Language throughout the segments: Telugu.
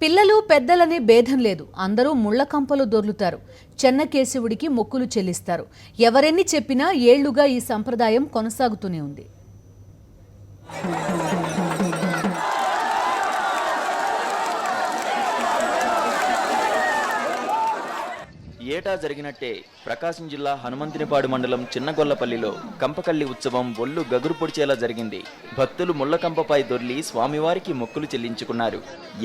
పిల్లలు పెద్దలనే భేదం లేదు. అందరూ ముళ్ల కంపలు దొర్లుతారు. చెన్నకేశవుడికి మొక్కులు చెల్లిస్తారు. ఎవరెన్ని చెప్పినా ఏళ్లుగా ఈ సంప్రదాయం కొనసాగుతూనే ఉంది. ఏటా జరిగినట్టే ప్రకాశం జిల్లా హనుమంతునిపాడు మండలం చిన్నగొల్లపల్లిలో కంపకల్లి ఉత్సవం ఒళ్ళు గగురు పొడిచేలా జరిగింది. భక్తులు ముళ్లకంపపై దొర్లి స్వామివారికి మొక్కులు చెల్లించుకున్నారు.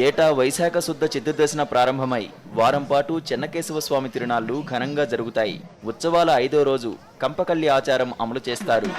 ఏటా వైశాఖ శుద్ధ చతుర్దశిన ప్రారంభమై వారం పాటు చెన్నకేశవ స్వామి తిరునాళ్లు ఘనంగా జరుగుతాయి. ఉత్సవాల 5వ రోజు కంపకల్లి ఆచారం అమలు చేస్తారు.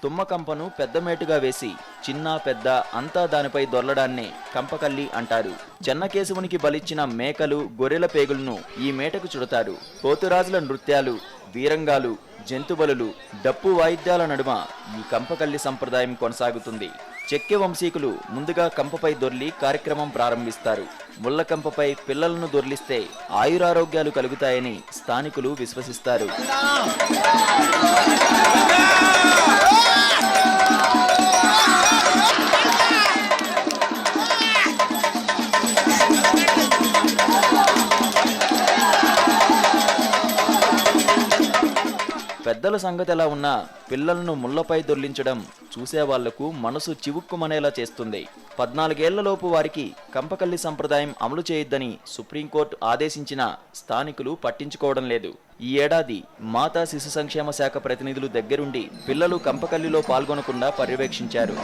తుమ్మకంపను పెద్ద మేటుగా వేసి చిన్న పెద్ద అంతా దానిపై దొర్లడాన్నే కంపకల్లి అంటారు. చెన్నకేశవునికి బలిచ్చిన మేకలు గొర్రెల పేగులను ఈ మేటకు చుడతారు. పోతురాజుల నృత్యాలు, వీరంగాలు, జంతుబలులు, డప్పు వాయిద్యాల నడుమ ఈ కంపకల్లి సంప్రదాయం కొనసాగుతుంది. చెక్కె వంశీకులు ముందుగా కంపపై దొర్లి కార్యక్రమం ప్రారంభిస్తారు. ముళ్ల కంపపై పిల్లలను దొర్లిస్తే ఆయురారోగ్యాలు కలుగుతాయని స్థానికులు విశ్వసిస్తారు. పెద్దల సంగతి ఎలా ఉన్నా పిల్లలను ముళ్లపై దొర్లించడం చూసేవాళ్లకు మనసు చివుక్కుమనేలా చేస్తుంది. 14 ఏళ్లలోపు వారికి కంపకల్లి సంప్రదాయం అమలు చేయొద్దని సుప్రీంకోర్టు ఆదేశించినా స్థానికులు పట్టించుకోవడం లేదు. ఈ ఏడాది మాతా శిశు సంక్షేమ శాఖ ప్రతినిధులు దగ్గరుండి పిల్లలు కంపకల్లిలో పాల్గొనకుండా పర్యవేక్షించారు.